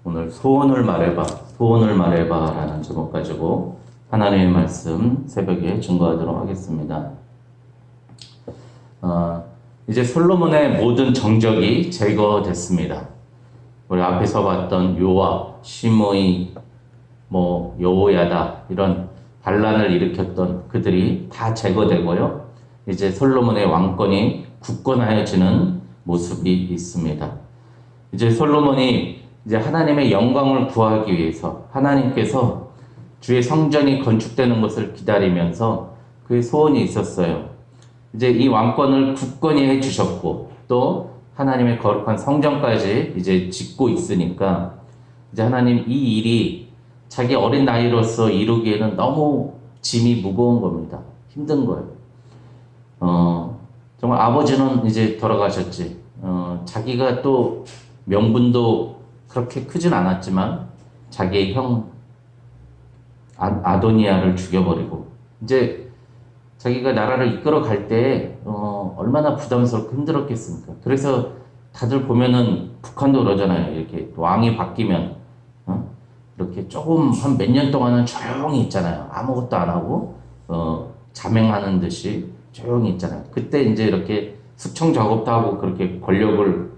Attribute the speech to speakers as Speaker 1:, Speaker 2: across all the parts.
Speaker 1: 오늘 소원을 말해봐, 소원을 말해봐 라는 제목 가지고 하나님의 말씀 새벽에 증거하도록 하겠습니다. 이제 솔로몬의 모든 정적이 제거됐습니다. 우리 앞에서 봤던 요압, 시므이, 여호야다 이런 반란을 일으켰던 그들이 다 제거되고요. 이제 솔로몬의 왕권이 굳건하여지는 모습이 있습니다. 이제 솔로몬이 이제 하나님의 영광을 구하기 위해서 하나님께서 주의 성전이 건축되는 것을 기다리면서 그의 소원이 있었어요. 이제 이 왕권을 굳건히 해주셨고 또 하나님의 거룩한 성전까지 이제 짓고 있으니까 이제 하나님 이 일이 자기 어린 나이로서 이루기에는 너무 짐이 무거운 겁니다. 힘든 거예요. 정말 아버지는 이제 돌아가셨지. 자기가 또 명분도 그렇게 크진 않았지만 자기의 형 아도니아를 죽여버리고 이제 자기가 나라를 이끌어 갈 때 얼마나 부담스럽고 힘들었겠습니까? 그래서 다들 보면은 북한도 그러잖아요. 이렇게 왕이 바뀌면 이렇게 조금 한 몇 년 동안은 조용히 있잖아요. 아무것도 안 하고 자맹하는 듯이 조용히 있잖아요. 그때 이제 이렇게 숙청 작업도 하고 그렇게 권력을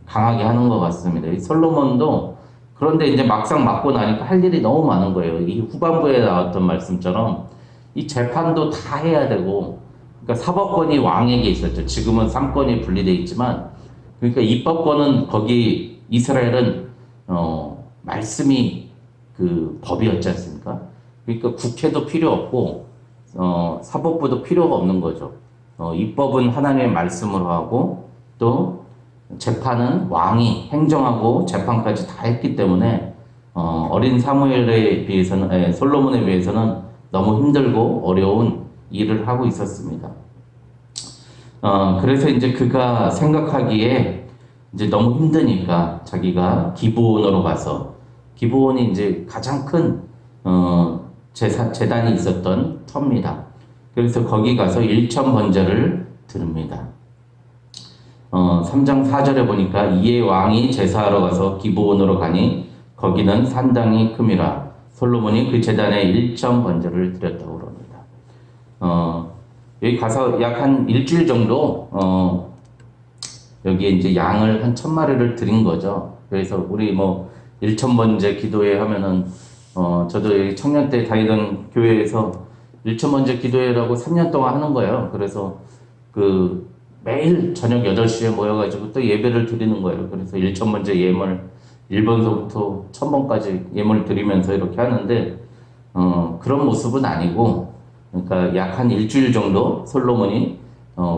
Speaker 1: 강하게 하는 것 같습니다. 이 솔로몬도 그런데 이제 막상 맡고 나니까 할 일이 너무 많은 거예요. 이 후반부에 나왔던 말씀처럼 이 재판도 다 해야 되고, 그러니까 사법권이 왕에게 있었죠. 지금은 삼권이 분리되어 있지만, 그러니까 입법권은 거기 이스라엘은 말씀이 그 법이었지 않습니까? 그러니까 국회도 필요 없고 사법부도 필요가 없는 거죠. 입법은 하나님의 말씀으로 하고 또 재판은 왕이 행정하고 재판까지 다 했기 때문에 어린 사무엘에 비해서는 솔로몬에 비해서는 너무 힘들고 어려운 일을 하고 있었습니다. 그래서 이제 그가 생각하기에 이제 너무 힘드니까 자기가 기브온으로 가서 기브온이 이제 가장 큰 제단이 있었던 터입니다. 그래서 거기 가서 일천 번제를 드립니다. 3장 4절에 보니까 이에 왕이 제사하러 가서 기브온으로 가니 거기는 산당이 큼이라 솔로몬이 그 제단에 일천 번제를 드렸다고 그럽니다. 여기 가서 약 한 일주일 정도 여기에 이제 양을 한 1000마리를 드린 거죠. 그래서 우리 일천 번제 기도회 하면은 저도 여기 청년 때 다니던 교회에서 일천 번제 기도회라고 3년 동안 하는 거예요. 그래서 그 매일 저녁 8시에 모여가지고 또 예배를 드리는 거예요. 그래서 1000번째 예물 1번서부터 1000번까지 예물 드리면서 이렇게 하는데 그런 모습은 아니고, 그러니까 약 한 일주일 정도 솔로몬이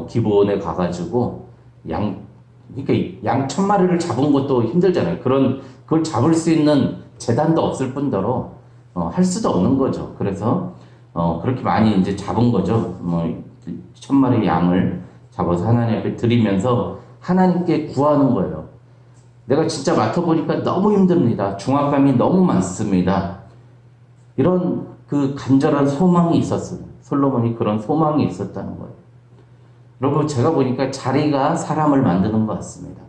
Speaker 1: 기브온에 가가지고 그러니까 양 1000마리를 잡은 것도 힘들잖아요. 그걸 잡을 수 있는 재단도 없을 뿐더러 할 수도 없는 거죠. 그래서 그렇게 많이 이제 잡은 거죠. 1000마리 양을 잡아서 하나님 앞에 드리면서 하나님께 구하는 거예요. 내가 진짜 맡아보니까 너무 힘듭니다. 중압감이 너무 많습니다. 이런 그 간절한 소망이 있었어요. 솔로몬이 그런 소망이 있었다는 거예요. 여러분, 제가 보니까 자리가 사람을 만드는 것 같습니다.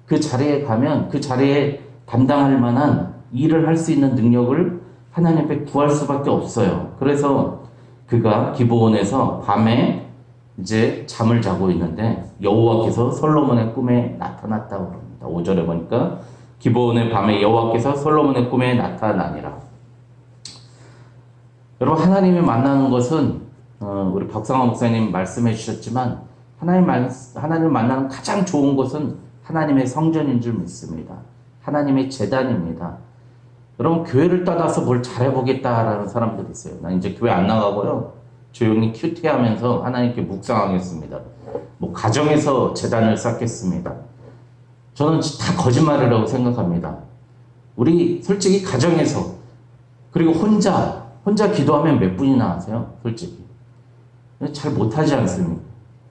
Speaker 1: 그 자리에 가면 그 자리에 담당할 만한 일을 할 수 있는 능력을 하나님 앞에 구할 수밖에 없어요. 그래서 그가 기브온에서 밤에 이제 잠을 자고 있는데 여호와께서 솔로몬의 꿈에 나타났다고 합니다. 5절에 보니까 기브온의 밤에 여호와께서 솔로몬의 꿈에 나타나니라. 여러분, 하나님을 만나는 것은 우리 박상화 목사님 말씀해 주셨지만 하나님을 만나는 가장 좋은 곳은 하나님의 성전인 줄 믿습니다. 하나님의 제단입니다. 여러분, 교회를 떠나서 뭘 잘해보겠다라는 사람들이 있어요. 난 이제 교회 안 나가고요, 조용히 큐티하면서 하나님께 묵상하겠습니다. 가정에서 제단을 쌓겠습니다. 저는 다 거짓말이라고 생각합니다. 우리 솔직히 가정에서 그리고 혼자 기도하면 몇 분이나 하세요? 솔직히 잘 못하지 않습니까?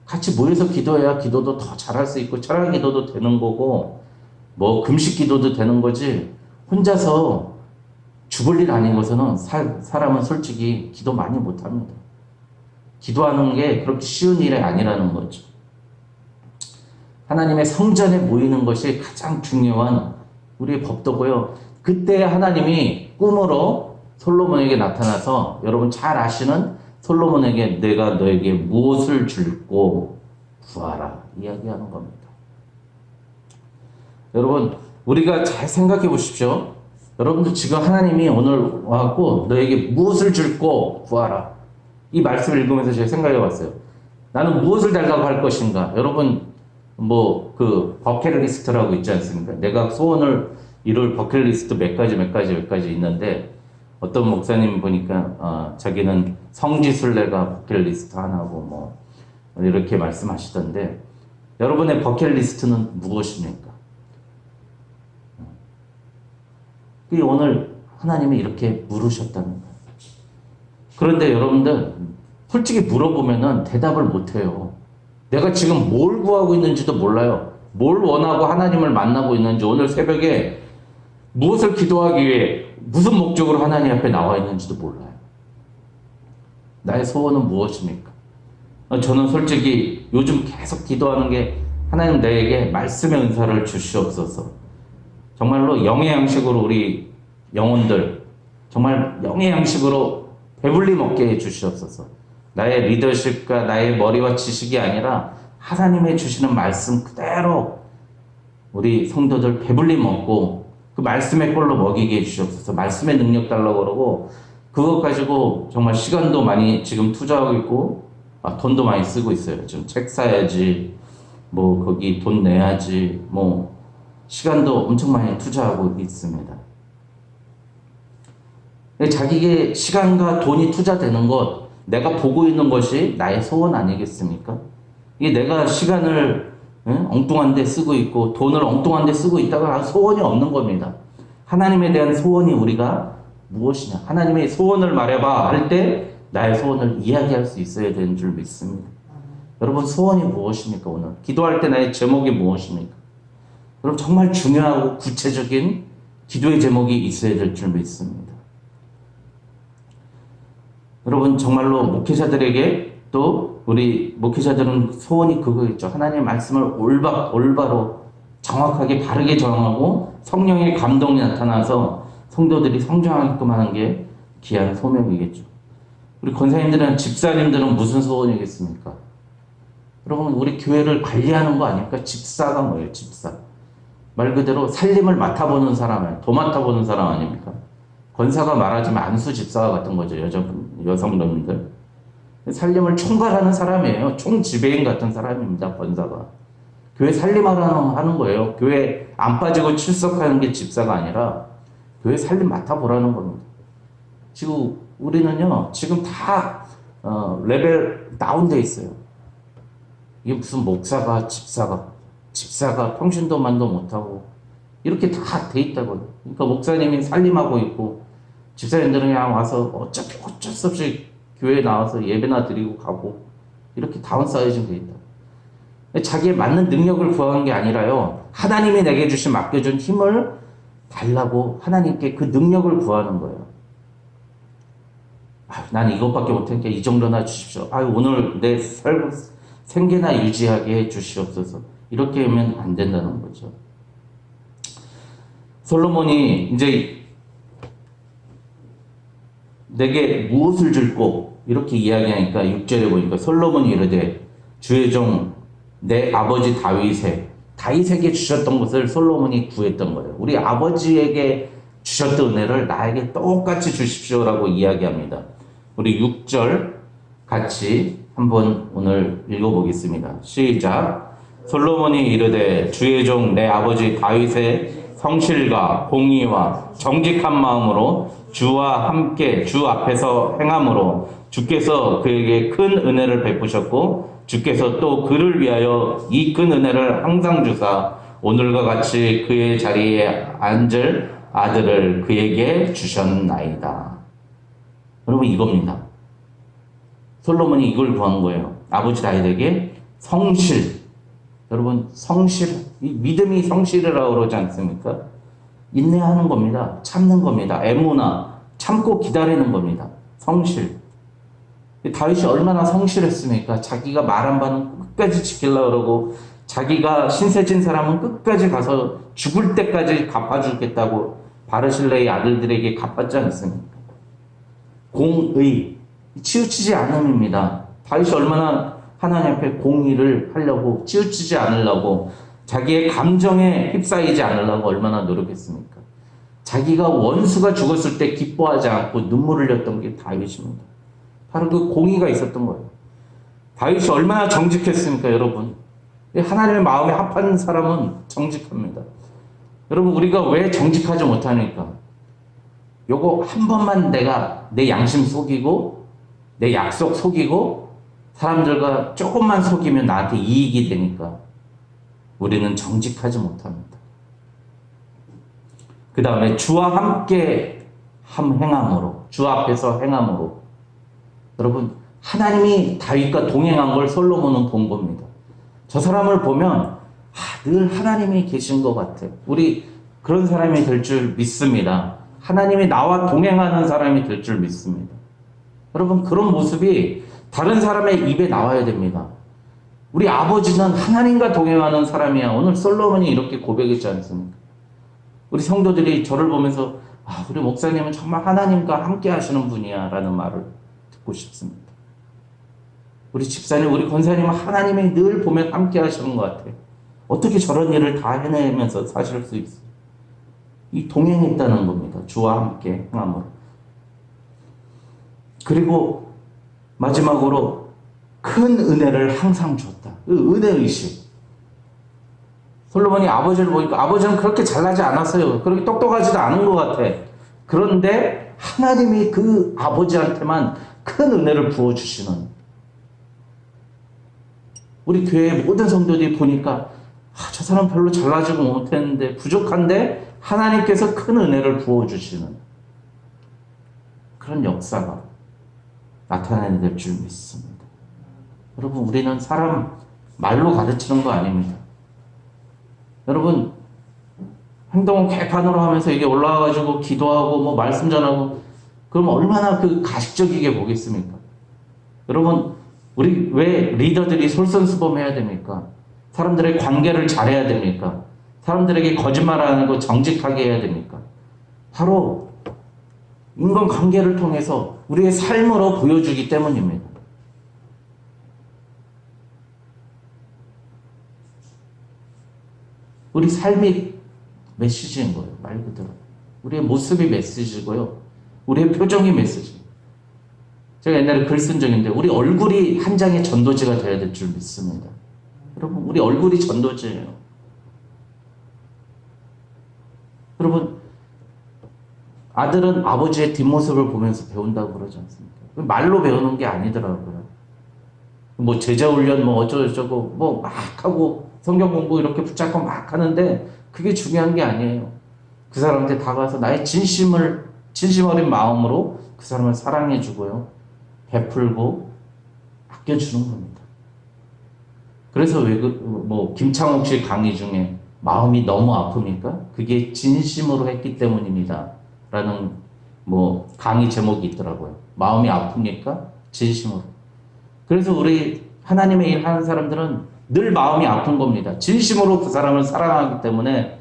Speaker 1: 같이 모여서 기도해야 기도도 더 잘할 수 있고 철학 기도도 되는 거고 금식 기도도 되는 거지, 혼자서 죽을 일 아닌 것은 사람은 솔직히 기도 많이 못합니다. 기도하는 게 그렇게 쉬운 일이 아니라는 거죠. 하나님의 성전에 모이는 것이 가장 중요한 우리의 법도고요. 그때 하나님이 꿈으로 솔로몬에게 나타나서 여러분 잘 아시는 솔로몬에게 내가 너에게 무엇을 줄고 구하라 이야기하는 겁니다. 여러분 우리가 잘 생각해 보십시오. 여러분들 지금 하나님이 오늘 와갖고 너에게 무엇을 줄고 구하라 이 말씀을 읽으면서 제가 생각해 봤어요. 나는 무엇을 달라고 할 것인가? 여러분 뭐 그 버킷리스트라고 있지 않습니까? 내가 소원을 이룰 버킷리스트 몇 가지 있는데 어떤 목사님 보니까 자기는 성지순례가 버킷리스트 하나고 뭐 이렇게 말씀하시던데 여러분의 버킷리스트는 무엇입니까? 오늘 하나님이 이렇게 물으셨다는 거예요. 그런데 여러분들 솔직히 물어보면은 대답을 못해요. 내가 지금 뭘 구하고 있는지도 몰라요. 뭘 원하고 하나님을 만나고 있는지 오늘 새벽에 무엇을 기도하기 위해 무슨 목적으로 하나님 앞에 나와 있는지도 몰라요. 나의 소원은 무엇입니까? 저는 솔직히 요즘 계속 기도하는 게 하나님 내게 말씀의 은사를 주시옵소서. 정말로 영의 양식으로 우리 영혼들 정말 영의 양식으로 배불리 먹게 해주시옵소서. 나의 리더십과 나의 머리와 지식이 아니라 하나님의 주시는 말씀 그대로 우리 성도들 배불리 먹고 그 말씀의 꼴로 먹이게 해주시옵소서. 말씀의 능력 달라고 그러고 그것 가지고 정말 시간도 많이 지금 투자하고 있고 돈도 많이 쓰고 있어요. 지금 책 사야지 뭐 거기 돈 내야지 뭐 시간도 엄청 많이 투자하고 있습니다. 자기의 시간과 돈이 투자되는 것, 내가 보고 있는 것이 나의 소원 아니겠습니까? 이게 내가 시간을 엉뚱한 데 쓰고 있고 돈을 엉뚱한 데 쓰고 있다가 소원이 없는 겁니다. 하나님에 대한 소원이 우리가 무엇이냐? 하나님의 소원을 말해봐 할 때 나의 소원을 이야기할 수 있어야 되는 줄 믿습니다. 여러분 소원이 무엇입니까? 오늘 기도할 때 나의 제목이 무엇입니까? 그럼 정말 중요하고 구체적인 기도의 제목이 있어야 될 줄 믿습니다. 여러분 정말로 목회자들에게 또 우리 목회자들은 소원이 그거겠죠. 하나님의 말씀을 올바로 정확하게 바르게 정하고 성령의 감동이 나타나서 성도들이 성장하게끔 하는 게 귀한 소명이겠죠. 우리 권사님들은 집사님들은 무슨 소원이겠습니까? 여러분 우리 교회를 관리하는 거 아닙니까? 집사가 뭐예요? 집사. 말 그대로 살림을 맡아보는 사람, 도 맡아보는 사람 아닙니까? 권사가 말하자면 안수 집사와 같은 거죠. 여성분들. 살림을 총괄하는 사람이에요. 총지배인 같은 사람입니다. 권사가. 교회 살림하라는 거예요. 교회 안 빠지고 출석하는 게 집사가 아니라 교회 살림 맡아보라는 겁니다. 지금 우리는요. 지금 다 레벨 다운돼 있어요. 이게 무슨 목사가 집사가 평신도만도 못하고 이렇게 다 돼 있다고요. 그러니까 목사님이 살림하고 있고 집사님들은 그냥 와서 어쩔 수 없이 교회에 나와서 예배나 드리고 가고 이렇게 다운사이즈가 돼 있다. 자기에 맞는 능력을 구하는 게 아니라요. 하나님이 내게 맡겨준 힘을 달라고 하나님께 그 능력을 구하는 거예요. 난 이것밖에 못하니까 이 정도나 주십시오. 오늘 내 생계나 유지하게 해 주시옵소서. 이렇게 하면 안 된다는 거죠. 솔로몬이 이제 내게 무엇을 줄고 이렇게 이야기하니까 6절에 보니까 솔로몬이 이르되 주의 종 내 아버지 다윗에게 주셨던 것을 솔로몬이 구했던 거예요. 우리 아버지에게 주셨던 은혜를 나에게 똑같이 주십시오라고 이야기합니다. 우리 6절 같이 한번 오늘 읽어보겠습니다. 시작. 솔로몬이 이르되 주의 종 내 아버지 다윗의 성실과 공의와 정직한 마음으로 주와 함께 주 앞에서 행함으로 주께서 그에게 큰 은혜를 베푸셨고 주께서 또 그를 위하여 이 큰 은혜를 항상 주사 오늘과 같이 그의 자리에 앉을 아들을 그에게 주셨나이다. 여러분 이겁니다. 솔로몬이 이걸 구한 거예요. 아버지 다윗에게 성실. 여러분 성실, 믿음이 성실이라고 그러지 않습니까? 인내하는 겁니다. 참는 겁니다. 에무나, 참고 기다리는 겁니다. 성실. 다윗이 얼마나 성실했습니까? 자기가 말한 바는 끝까지 지키려고 그러고 자기가 신세진 사람은 끝까지 가서 죽을 때까지 갚아주겠다고 바르실레의 아들들에게 갚았지 않습니까? 공의, 치우치지 않음입니다. 다윗이 얼마나 하나님 앞에 공의를 하려고, 치우치지 않으려고, 자기의 감정에 휩싸이지 않으려고 얼마나 노력했습니까? 자기가 원수가 죽었을 때 기뻐하지 않고 눈물을 흘렸던 게 다윗입니다. 바로 그 공의가 있었던 거예요. 다윗이 얼마나 정직했습니까, 여러분? 하나님의 마음에 합한 사람은 정직합니다. 여러분, 우리가 왜 정직하지 못하니까? 요거 한 번만 내가 내 양심 속이고, 내 약속 속이고, 사람들과 조금만 속이면 나한테 이익이 되니까 우리는 정직하지 못합니다. 그 다음에 주와 함께 행함으로, 주 앞에서 행함으로. 여러분, 하나님이 다윗과 동행한 걸 솔로몬은 본 겁니다. 저 사람을 보면 늘 하나님이 계신 것 같아. 우리 그런 사람이 될 줄 믿습니다. 하나님이 나와 동행하는 사람이 될 줄 믿습니다. 여러분, 그런 모습이 다른 사람의 입에 나와야 됩니다. 우리 아버지는 하나님과 동행하는 사람이야. 오늘 솔로몬이 이렇게 고백했지 않습니까? 우리 성도들이 저를 보면서 우리 목사님은 정말 하나님과 함께 하시는 분이야 라는 말을 듣고 싶습니다. 우리 집사님, 우리 권사님은 하나님이 늘 보면 함께 하시는 것 같아. 어떻게 저런 일을 다 해내면서 사실 수 있어요? 이 동행했다는 겁니다. 주와 함께 행함으로. 그리고 마지막으로 큰 은혜를 항상 줬다. 그 은혜의식. 솔로몬이 아버지를 보니까 아버지는 그렇게 잘나지 않았어요. 그렇게 똑똑하지도 않은 것 같아. 그런데 하나님이 그 아버지한테만 큰 은혜를 부어주시는, 우리 교회 모든 성도들이 보니까 저 사람 별로 잘나지고 못했는데 부족한데 하나님께서 큰 은혜를 부어주시는 그런 역사가 나타나야 될 줄 믿습니다. 여러분, 우리는 사람 말로 가르치는 거 아닙니다. 여러분, 행동은 개판으로 하면서 이게 올라와가지고 기도하고 말씀 전하고 그러면 얼마나 가식적이게 보겠습니까? 여러분, 우리 왜 리더들이 솔선수범해야 됩니까? 사람들의 관계를 잘해야 됩니까? 사람들에게 거짓말 안 하고 정직하게 해야 됩니까? 바로 인간관계를 통해서 우리의 삶으로 보여주기 때문입니다. 우리 삶이 메시지인 거예요. 말 그대로. 우리의 모습이 메시지고요. 우리의 표정이 메시지. 제가 옛날에 글 쓴 적인데 우리 얼굴이 한 장의 전도지가 되어야 될 줄 믿습니다. 여러분, 우리 얼굴이 전도지예요. 여러분, 아들은 아버지의 뒷모습을 보면서 배운다고 그러지 않습니까? 말로 배우는 게 아니더라고요. 제자 훈련 어쩌고저쩌고 막 하고 성경 공부 이렇게 붙잡고 막 하는데 그게 중요한 게 아니에요. 그 사람한테 다가가서 나의 진심 어린 마음으로 그 사람을 사랑해주고요, 베풀고 아껴주는 겁니다. 그래서 왜 김창옥 씨 강의 중에 마음이 너무 아픕니까? 그게 진심으로 했기 때문입니다 라는 강의 제목이 있더라고요. 마음이 아픕니까? 진심으로. 그래서 우리 하나님의 일 하는 사람들은 늘 마음이 아픈 겁니다. 진심으로 그 사람을 사랑하기 때문에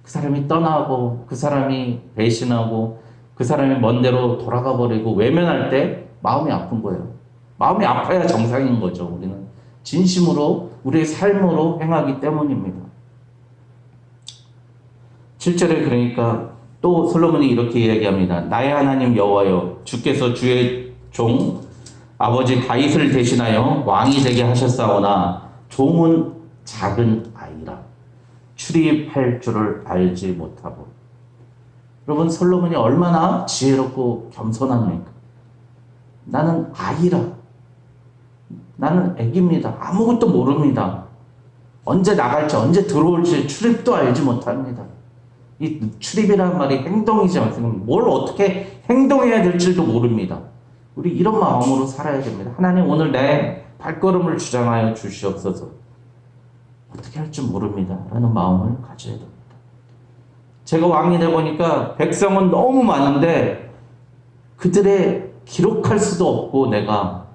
Speaker 1: 그 사람이 떠나고 그 사람이 배신하고 그 사람이 먼 데로 돌아가 버리고 외면할 때 마음이 아픈 거예요. 마음이 아파야 정상인 거죠. 우리는 진심으로 우리의 삶으로 행하기 때문입니다. 7절에 그러니까 또 솔로몬이 이렇게 이야기합니다. 나의 하나님 여호와여, 주께서 주의 종 아버지 다윗을 대신하여 왕이 되게 하셨사오나 종은 작은 아이라 출입할 줄을 알지 못하고. 여러분, 솔로몬이 얼마나 지혜롭고 겸손합니까? 나는 아이라, 나는 애기입니다. 아무것도 모릅니다. 언제 나갈지 언제 들어올지 출입도 알지 못합니다. 이 출입이라는 말이 행동이지 않습니까? 뭘 어떻게 행동해야 될지도 모릅니다. 우리 이런 마음으로 살아야 됩니다. 하나님, 오늘 내 발걸음을 주장하여 주시옵소서. 어떻게 할지 모릅니다 라는 마음을 가져야 됩니다. 제가 왕이 되고 보니까 백성은 너무 많은데 그들의 기록할 수도 없고, 내가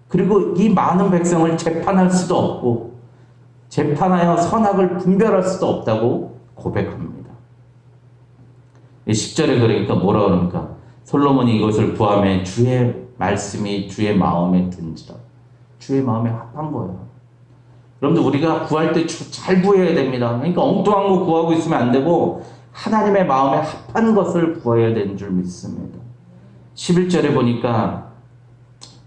Speaker 1: 그리고 이 많은 백성을 재판할 수도 없고, 재판하여 선악을 분별할 수도 없다고 고백합니다. 10절에 그러니까 뭐라 그럽니까? 솔로몬이 이것을 구하며 주의 말씀이 주의 마음에 든지라. 주의 마음에 합한 거예요. 여러분들 우리가 구할 때 잘 구해야 됩니다. 그러니까 엉뚱한 거 구하고 있으면 안 되고 하나님의 마음에 합한 것을 구해야 되는 줄 믿습니다. 11절에 보니까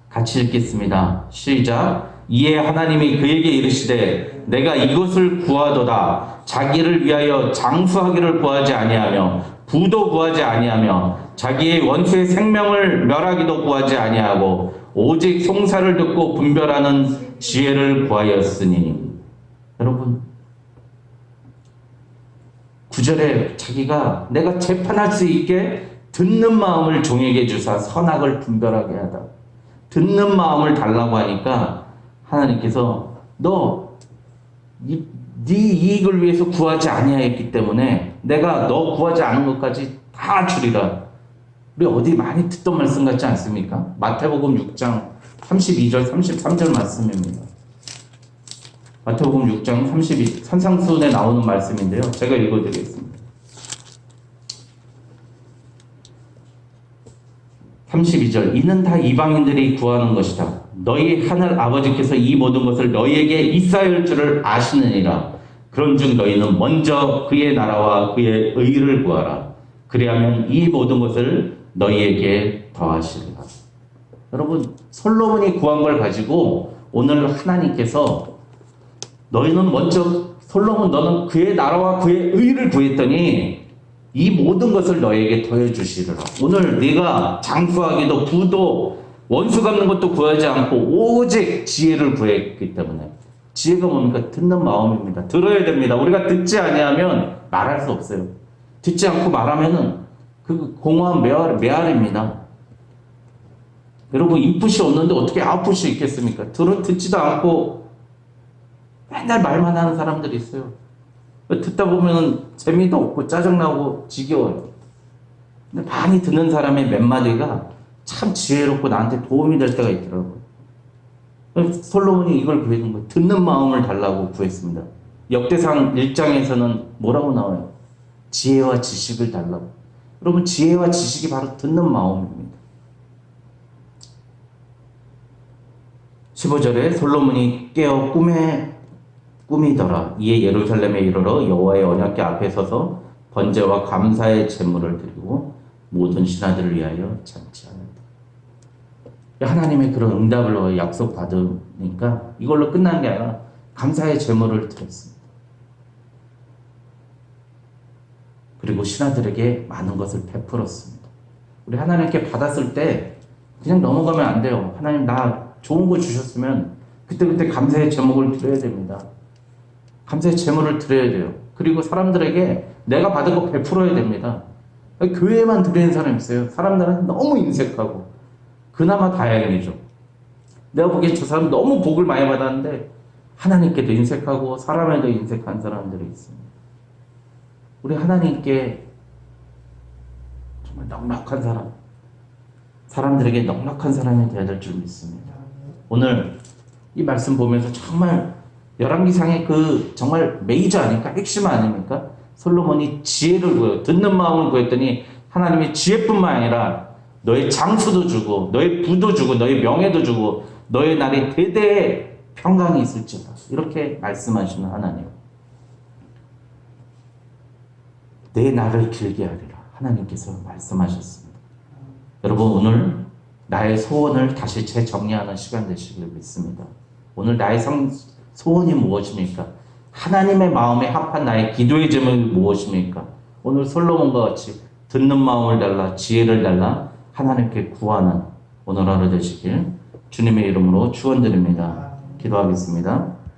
Speaker 1: 같이 읽겠습니다. 시작. 이에 하나님이 그에게 이르시되 내가 이것을 구하도다. 자기를 위하여 장수하기를 구하지 아니하며 부도 구하지 아니하며 자기의 원수의 생명을 멸하기도 구하지 아니하고 오직 송사를 듣고 분별하는 지혜를 구하였으니. 여러분 9절에 자기가 내가 재판할 수 있게 듣는 마음을 종에게 주사 선악을 분별하게 하다. 듣는 마음을 달라고 하니까 하나님께서 네 이익을 위해서 구하지 아니하였기 때문에 내가 너 구하지 않은 것까지 다 주리라. 우리 어디 많이 듣던 말씀 같지 않습니까? 마태복음 6장 32절 33절 말씀입니다. 마태복음 6장 32 산상수훈에 나오는 말씀인데요. 제가 읽어드리겠습니다. 32절 이는 다 이방인들이 구하는 것이다. 너희 하늘 아버지께서 이 모든 것을 너희에게 있어야 줄을 아시느니라. 그런즉 너희는 먼저 그의 나라와 그의 의를 구하라. 그리하면 이 모든 것을 너희에게 더하시리라. 여러분 솔로몬이 구한 걸 가지고 오늘 하나님께서 너희는 먼저 솔로몬 너는 그의 나라와 그의 의를 구했더니 이 모든 것을 너에게 더해 주시리라. 오늘 네가 장수하기도 부도 원수 갚는 것도 구하지 않고 오직 지혜를 구했기 때문에 지혜가 뭡니까? 듣는 마음입니다. 들어야 됩니다. 우리가 듣지 아니하면 말할 수 없어요. 듣지 않고 말하면은 그 공허한 메아리입니다. 여러분 인풋이 없는데 어떻게 아웃풋이 있겠습니까? 듣지도 않고 맨날 말만 하는 사람들이 있어요. 듣다 보면 재미도 없고 짜증나고 지겨워요. 근데 많이 듣는 사람의 몇 마디가 참 지혜롭고 나한테 도움이 될 때가 있더라고요. 솔로몬이 이걸 구해준 거예요. 듣는 마음을 달라고 구했습니다. 역대상 1장에서는 뭐라고 나와요? 지혜와 지식을 달라고. 여러분 지혜와 지식이 바로 듣는 마음입니다. 15절에 솔로몬이 깨어 꿈이더라. 이에 예루살렘에 이르러 여호와의 언약궤 앞에 서서 번제와 감사의 제물을 드리고 모든 신하들을 위하여 잔치하였다. 하나님의 그런 응답을 약속받으니까 이걸로 끝난 게 아니라 감사의 제물을 드렸습니다. 그리고 신하들에게 많은 것을 베풀었습니다. 우리 하나님께 받았을 때 그냥 넘어가면 안 돼요. 하나님 나 좋은 거 주셨으면 그때그때 감사의 제목을 드려야 됩니다. 감사의 제물을 드려야 돼요. 그리고 사람들에게 내가 받은 거 베풀어야 됩니다. 교회에만 드리는 사람이 있어요. 사람들은 너무 인색하고 그나마 다행이죠. 내가 보기엔 저 사람 너무 복을 많이 받았는데 하나님께도 인색하고 사람에도 인색한 사람들이 있습니다. 우리 하나님께 정말 넉넉한 사람, 사람들에게 넉넉한 사람이 되어야 될 줄 믿습니다. 오늘 이 말씀 보면서 정말 열왕기상의 그 정말 메이저 아닙니까? 핵심 아닙니까? 솔로몬이 지혜를 구해요. 듣는 마음을 구했더니 하나님이 지혜뿐만 아니라 너의 장수도 주고 너의 부도 주고 너의 명예도 주고 너의 날이 대대에 평강이 있을지어다. 이렇게 말씀하시는 하나님. 내 날을 길게 하리라. 하나님께서 말씀하셨습니다. 여러분 오늘 나의 소원을 다시 재정리하는 시간 되시길 믿습니다. 오늘 나의 소원이 무엇입니까? 하나님의 마음에 합한 나의 기도의 제목이 무엇입니까? 오늘 솔로몬과 같이 듣는 마음을 달라 지혜를 달라 하나님께 구하는 오늘 하루 되시길 주님의 이름으로 축원드립니다. 기도하겠습니다.